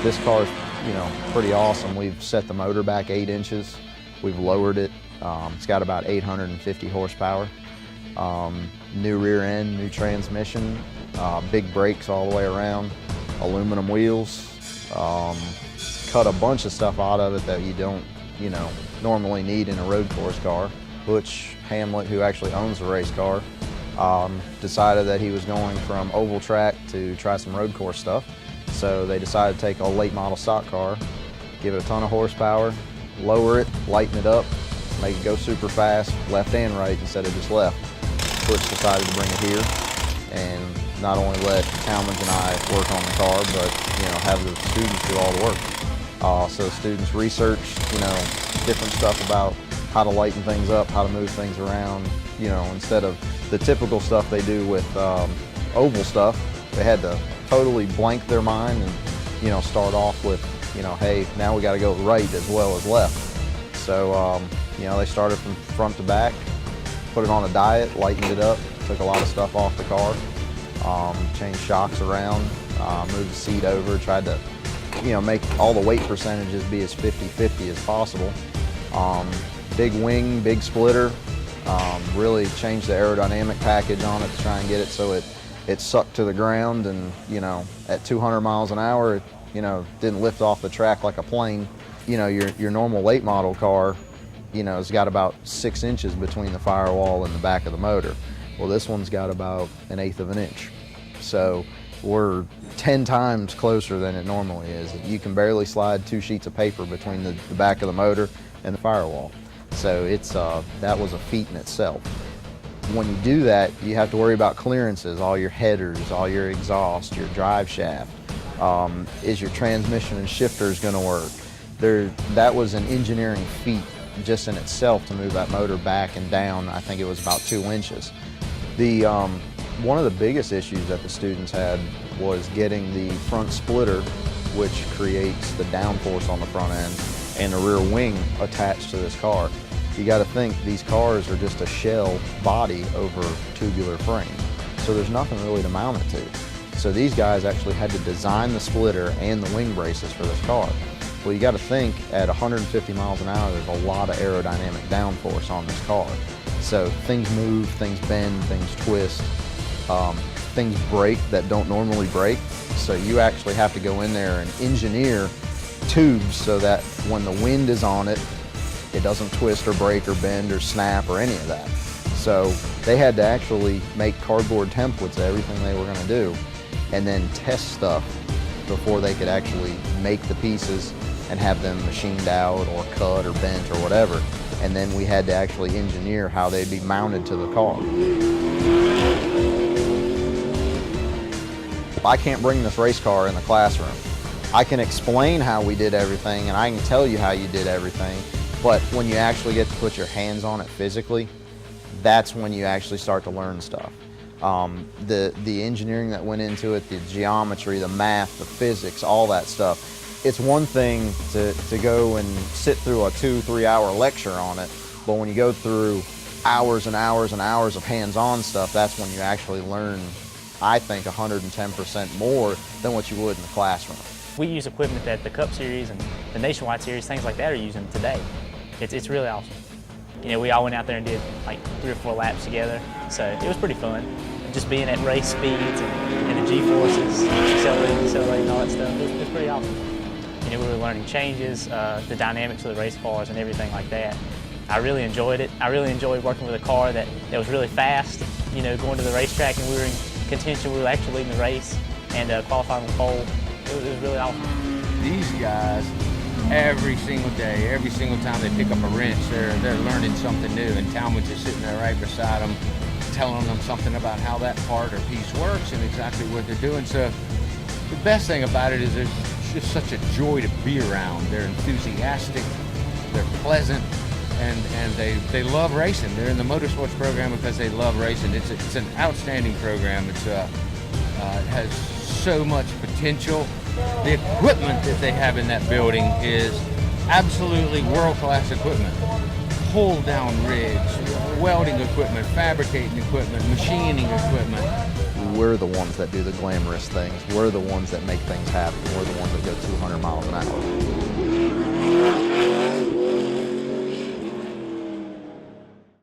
This car's, pretty awesome. We've set the motor back 8 inches. We've lowered it. It's got about 850 horsepower. New rear end, new transmission, big brakes all the way around, aluminum wheels. Cut a bunch of stuff out of it that you don't, normally need in a road course car. Butch Hamlet, who actually owns the race car, decided that he was going from oval track to try some road course stuff. So they decided to take a late model stock car, give it a ton of horsepower, lower it, lighten it up, make it go super fast, left and right instead of just left. Butch decided to bring it here and not only let Talmadge and I work on the car, but have the students do all the work. So the students researched, different stuff about how to lighten things up, how to move things around. Instead of the typical stuff they do with oval stuff, they had to totally blank their mind and start off with hey, now we got to go right as well as left. So they started from front to back, put it on a diet, lightened it up, took a lot of stuff off the car, changed shocks around, moved the seat over, tried to make all the weight percentages be as 50-50 as possible. Big wing, big splitter, really changed the aerodynamic package on it to try and get it so it sucked to the ground, and at 200 miles an hour, it didn't lift off the track like a plane. Your normal late model car, has got about 6 inches between the firewall and the back of the motor. Well, this one's got about 1/8 of an inch. So we're 10 times closer than it normally is. You can barely slide 2 sheets of paper between the back of the motor and the firewall. So it's that was a feat in itself. When you do that, you have to worry about clearances, all your headers, all your exhaust, your drive shaft. Is your transmission and shifters going to work? That was an engineering feat just in itself to move that motor back and down. I think it was about 2 inches. One of the biggest issues that the students had was getting the front splitter, which creates the downforce on the front end, and the rear wing attached to this car. You got to think these cars are just a shell body over tubular frame. So there's nothing really to mount it to. So these guys actually had to design the splitter and the wing braces for this car. Well, you got to think at 150 miles an hour, there's a lot of aerodynamic downforce on this car. So things move, things bend, things twist, things break that don't normally break. So you actually have to go in there and engineer tubes so that when the wind is on it, it doesn't twist or break or bend or snap or any of that. So they had to actually make cardboard templates of everything they were going to do and then test stuff before they could actually make the pieces and have them machined out or cut or bent or whatever. And then we had to actually engineer how they'd be mounted to the car. I can't bring this race car in the classroom. I can explain how we did everything and I can tell you how you did everything, but when you actually get to put your hands on it physically, that's when you actually start to learn stuff. The engineering that went into it, the geometry, the math, the physics, all that stuff. It's one thing to go and sit through a 2-3 hour lecture on it, but when you go through hours and hours and hours of hands-on stuff, that's when you actually learn, I think, 110% more than what you would in the classroom. We use equipment that the Cup Series and the Nationwide Series, things like that, are using today. It's really awesome. We all went out there and did like 3 or 4 laps together, so it was pretty fun. And just being at race speeds and the G-forces, accelerating, all that stuff, it was pretty awesome. We were learning changes, the dynamics of the race cars and everything like that. I really enjoyed it. I really enjoyed working with a car that was really fast, going to the racetrack and we were in contention. We were actually leading the race and qualifying on pole. It was really awesome. These guys, every single day, every single time they pick up a wrench, they're learning something new, and Talmadge is sitting there right beside them, telling them something about how that part or piece works and exactly what they're doing. So the best thing about it is it's just such a joy to be around. They're enthusiastic, they're pleasant, and they love racing. They're in the motorsports program because they love racing. It's an outstanding program. It has so much potential. The equipment that they have in that building is absolutely world-class equipment. Pull down rigs, welding equipment, fabricating equipment, machining equipment. We're the ones that do the glamorous things. We're the ones that make things happen. We're the ones that go 200 miles an hour.